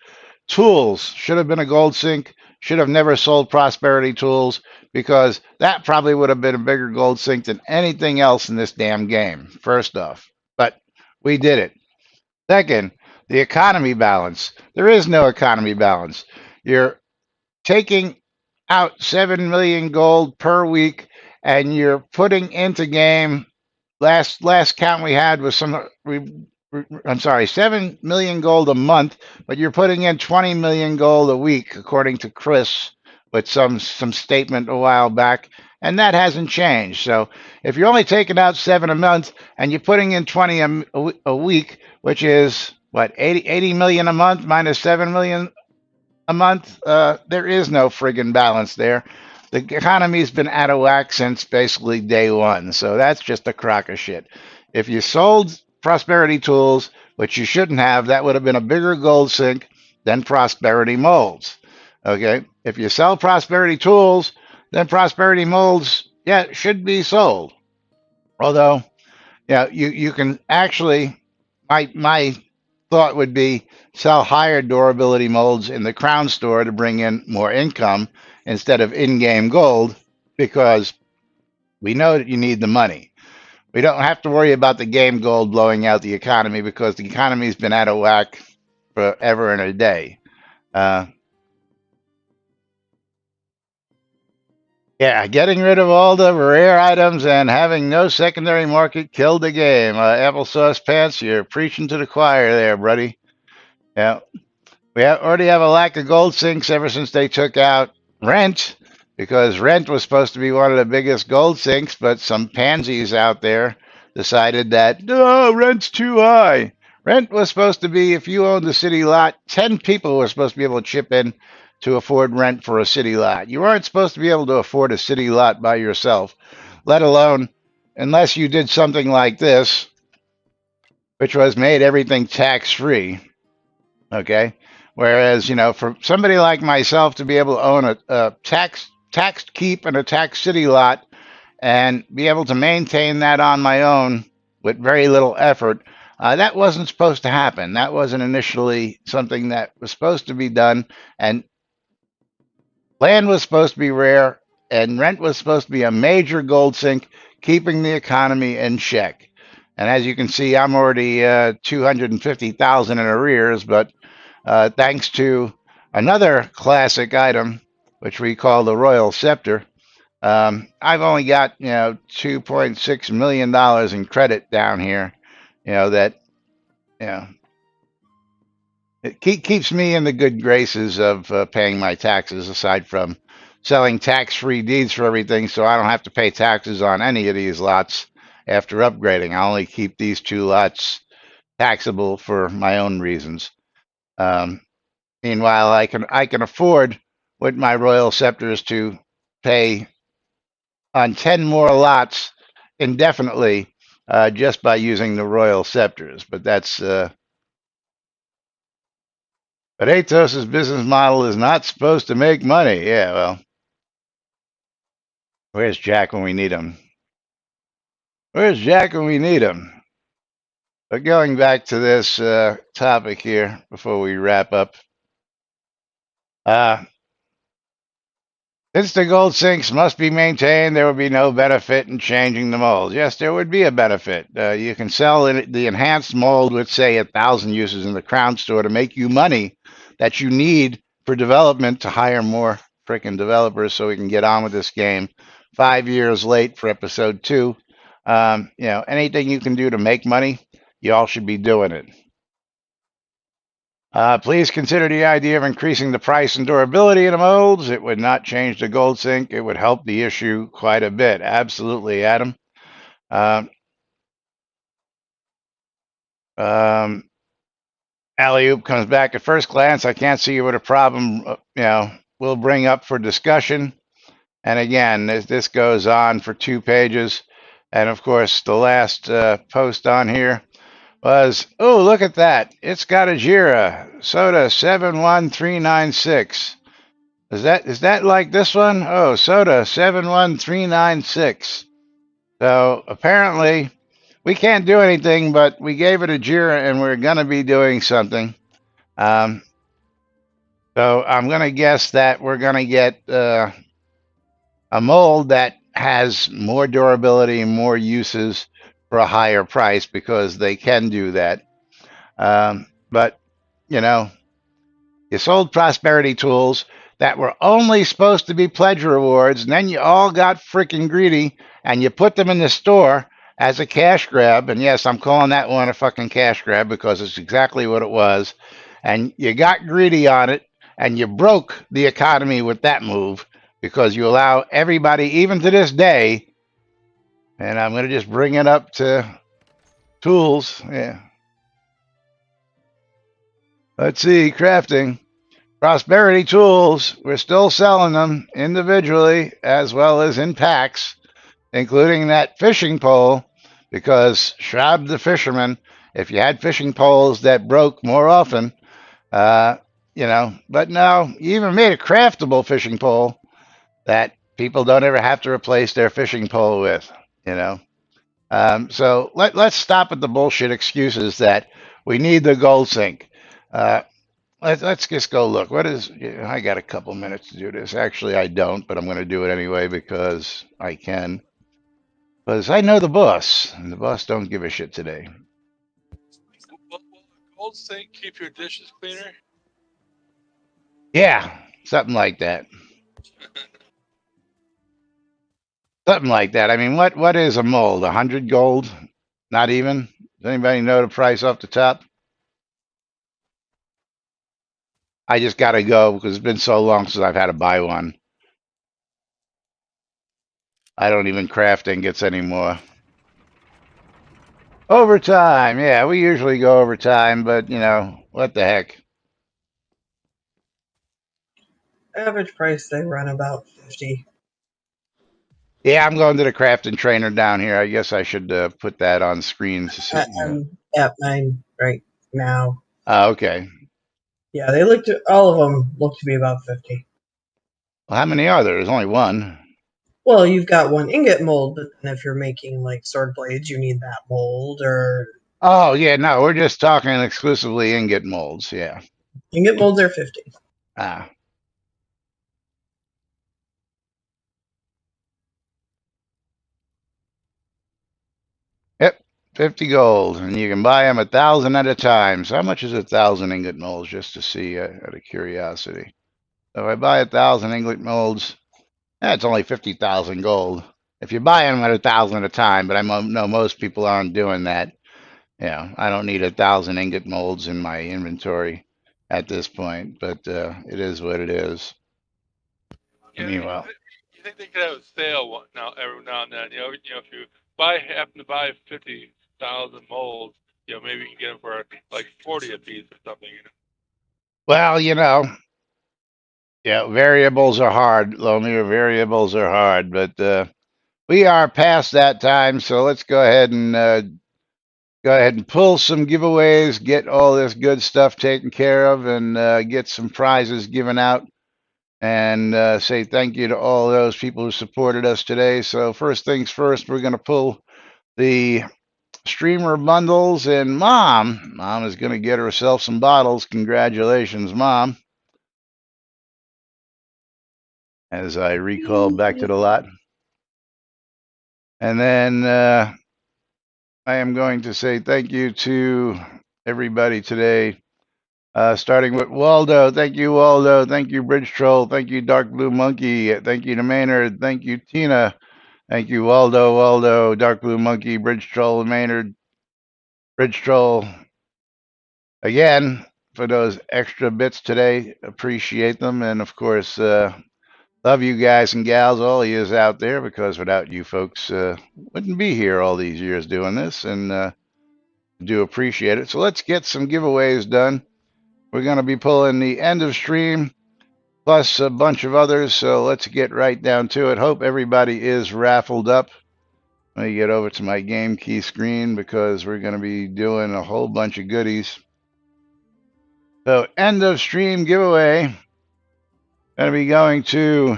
[SPEAKER 1] tools should have been a gold sink, should have never sold prosperity tools because that probably would have been a bigger gold sink than anything else in this damn game. First off, but we did it. Second, the economy balance. There is no economy balance. You're taking out 7 million gold per week and you're putting into game last count we had was I'm sorry, 7 million gold a month, but you're putting in 20 million gold a week according to Chris with some statement a while back, and that hasn't changed. So if you're only taking out 7 a month and you're putting in 20 a week, which is what, 80 million a month minus 7 million a month, there is no friggin' balance there. The economy's been out of whack since basically day one. So that's just a crock of shit. If you sold Prosperity Tools, which you shouldn't have, that would have been a bigger gold sink than Prosperity Molds. Okay. If you sell Prosperity Tools, then Prosperity Molds, yeah, should be sold. Although, yeah, you can actually, my thought would be sell higher durability molds in the Crown store to bring in more income instead of in-game gold, because we know that you need the money. We don't have to worry about the game gold blowing out the economy because the economy's been out of whack forever and a day. Uh, yeah, getting rid of all the rare items and having no secondary market killed the game. Applesauce Pants, you're preaching to the choir there, buddy. Yeah, already have a lack of gold sinks ever since they took out rent, because rent was supposed to be one of the biggest gold sinks, but some pansies out there decided that, no, rent's too high. Rent was supposed to be, if you owned a city lot, 10 people were supposed to be able to chip in to afford rent for a city lot. You weren't supposed to be able to afford a city lot by yourself, let alone unless you did something like this, which was made everything tax free. Okay. Whereas, for somebody like myself to be able to own a taxed keep and a taxed city lot and be able to maintain that on my own with very little effort, that wasn't supposed to happen. That wasn't initially something that was supposed to be done. And land was supposed to be rare, and rent was supposed to be a major gold sink, keeping the economy in check. And as you can see, I'm already 250,000 in arrears, but thanks to another classic item, which we call the Royal Scepter, I've only got $2.6 million in credit down here. That you know it keeps me in the good graces of paying my taxes, aside from selling tax-free deeds for everything, so I don't have to pay taxes on any of these lots after upgrading. I only keep these two lots taxable for my own reasons. Um, Meanwhile, I can afford with my Royal Scepters to pay on 10 more lots indefinitely, just by using the Royal Scepters. But Atos's business model is not supposed to make money. Yeah, well, where's Jack when we need him? Where's Jack when we need him? But going back to this topic here before we wrap up, uh, since the gold sinks must be maintained, there would be no benefit in changing the mold. Yes, there would be a benefit. You can sell the enhanced mold with, say, 1,000 uses in the Crown store to make you money that you need for development to hire more freaking developers so we can get on with this game. 5 years late for episode 2. Anything you can do to make money, you all should be doing it. Please consider the idea of increasing the price and durability of the molds. It would not change the gold sink. It would help the issue quite a bit. Absolutely, Adam. Um, Alley-oop comes back at first glance. I can't see what a problem, we'll bring up for discussion. And again, this goes on for 2 pages. And of course, the last post on here was, oh, look at that. It's got a Jira, Soda 71396. Is that like this one? Oh, Soda 71396. So apparently we can't do anything, but we gave it a Jira and we're gonna be doing something. So I'm gonna guess that we're gonna get a mold that has more durability and more uses for a higher price, because they can do that. But you sold Prosperity Tools that were only supposed to be pledge rewards, and then you all got freaking greedy and you put them in the store as a cash grab. And yes, I'm calling that one a fucking cash grab because it's exactly what it was. And you got greedy on it and you broke the economy with that move. because you allow everybody, even to this day, and I'm going to just bring it up to tools. Yeah. Let's see, crafting. Prosperity tools, we're still selling them individually as well as in packs, including that fishing pole, because Shroud the fisherman, if you had fishing poles that broke more often, uh, but no, you even made a craftable fishing pole that people don't ever have to replace their fishing pole with, you know. So let's stop with the bullshit excuses that we need the gold sink. Uh, let's just go look. What is? I got a couple minutes to do this. Actually, I don't, but I'm going to do it anyway because I can. Because I know the boss, and the boss don't give a shit today.
[SPEAKER 3] Will a gold sink keep your dishes cleaner?
[SPEAKER 1] Yeah, something like that. Something like that. I mean, what is a mold? 100 gold? Not even. Does anybody know the price off the top? I just got to go because it's been so long since I've had to buy one. I don't even craft ingots anymore. Overtime. Yeah, we usually go overtime, but what the heck?
[SPEAKER 4] Average price they run about 50.
[SPEAKER 1] Yeah, I'm going to the crafting trainer down here. I guess I should put that on screen to see.
[SPEAKER 4] I'm at mine right now.
[SPEAKER 1] Okay.
[SPEAKER 4] Yeah, all of them look to be about 50.
[SPEAKER 1] Well, how many are there? There's only one.
[SPEAKER 4] Well, you've got one ingot mold, but then if you're making like sword blades, you need that mold, or
[SPEAKER 1] Oh, yeah, no, we're just talking exclusively ingot molds. Yeah.
[SPEAKER 4] ingot molds are 50.
[SPEAKER 1] Ah. Yep, 50 gold, and you can buy them 1,000 at a time. So how much is 1,000 ingot molds, just to see out of curiosity? So if I buy 1,000 ingot molds, that's only 50,000 gold. If you buy them at 1,000 at a time, but I know most people aren't doing that. I don't need 1,000 ingot molds in my inventory at this point, but it is what it is.
[SPEAKER 3] Yeah,
[SPEAKER 1] Meanwhile,
[SPEAKER 3] you think they could have a sale every now and then? If you happen to buy 50,000 molds, maybe you can get them for like 40 a piece or something.
[SPEAKER 1] well, yeah, variables are hard. Lonely variables are hard, but we are past that time. So let's go ahead and pull some giveaways, get all this good stuff taken care of, and get some prizes given out. And say thank you to all those people who supported us today. So first things first, we're going to pull the streamer bundles, and mom is going to get herself some bottles. Congratulations, mom. As I recall back to the lot. And then I am going to say thank you to everybody today, starting with Waldo. Thank you, Waldo. Thank you, Bridge Troll. Thank you, Dark Blue Monkey. Thank you to Maynard. Thank you, Tina. Thank you, Waldo, Dark Blue Monkey, Bridge Troll, Maynard, Bridge Troll. Again, for those extra bits today, appreciate them. And of course, love you guys and gals, all of yous out there, because without you folks, wouldn't be here all these years doing this, and do appreciate it. So let's get some giveaways done. We're going to be pulling the end of stream plus a bunch of others. So let's get right down to it. Hope everybody is raffled up. Let me get over to my game key screen because we're going to be doing a whole bunch of goodies. So end of stream giveaway. Going to be going to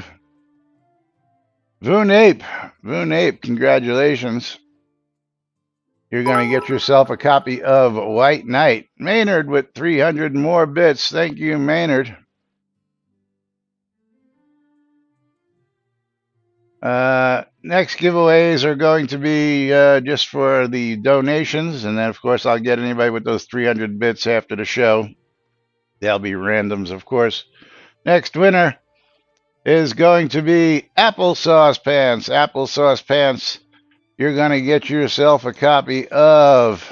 [SPEAKER 1] Voonape. Voonape, congratulations. You're going to get yourself a copy of White Knight. Maynard with 300 more bits. Thank you, Maynard. Next giveaways are going to be just for the donations. And then, of course, I'll get anybody with those 300 bits after the show. They'll be randoms, of course. Next winner is going to be Applesauce Pants. Applesauce Pants, you're going to get yourself a copy of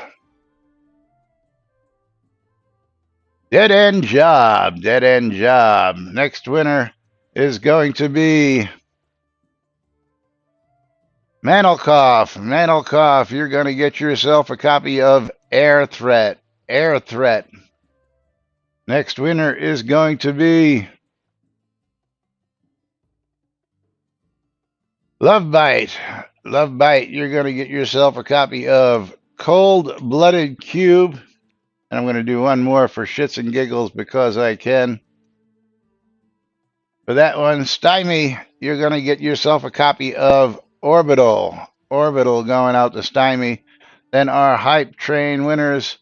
[SPEAKER 1] Dead End Job. Dead End Job. Next winner is going to be Manelkoff. Manelkoff, you're going to get yourself a copy of Air Threat. Air Threat. Next winner is going to be Love Bite. Love Bite, you're going to get yourself a copy of Cold Blooded Cube. And I'm going to do one more for shits and giggles because I can. For that one, Stymie, you're going to get yourself a copy of Orbital. Orbital going out to Stymie. Then our Hype Train winners,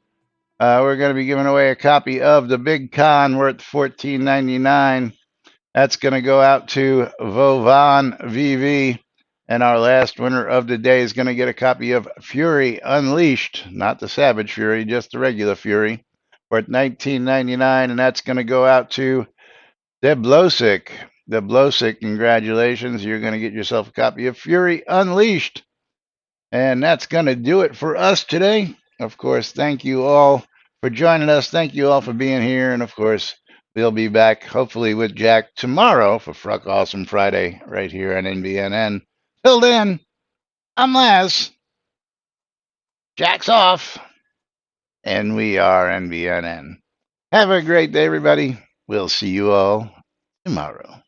[SPEAKER 1] we're going to be giving away a copy of The Big Con worth $14.99. That's going to go out to Vovan VV. And our last winner of the day is going to get a copy of Fury Unleashed, not the Savage Fury, just the regular Fury, worth $19.99. And that's going to go out to Deb Losick. Deb Losick, congratulations. You're going to get yourself a copy of Fury Unleashed. And that's going to do it for us today. Of course, thank you all for joining us. Thank you all for being here. And of course, we'll be back hopefully with Jack tomorrow for Fruck Awesome Friday right here on NBNN. Till then, I'm Laz. Jack's off. And we are NBNN. Have a great day, everybody. We'll see you all tomorrow.